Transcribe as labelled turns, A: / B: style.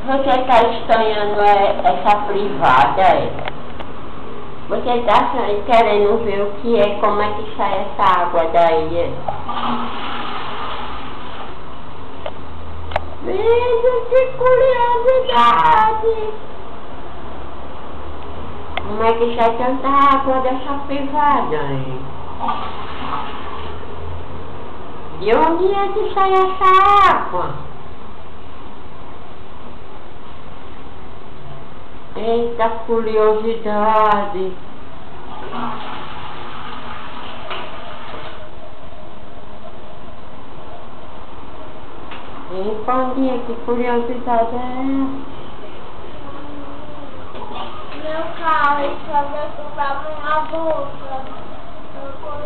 A: Você está estranhando essa privada, é? Você está querendo ver o que é, como é que sai essa água daí, é? Veja que curiosidade! Como é que sai tanta água dessa privada, é? De onde é que sai essa água? Eita curiosidade! Ei, Pandinha, que curiosidade é essa?
B: Meu carro, só vai comprar minha boca. Eu vou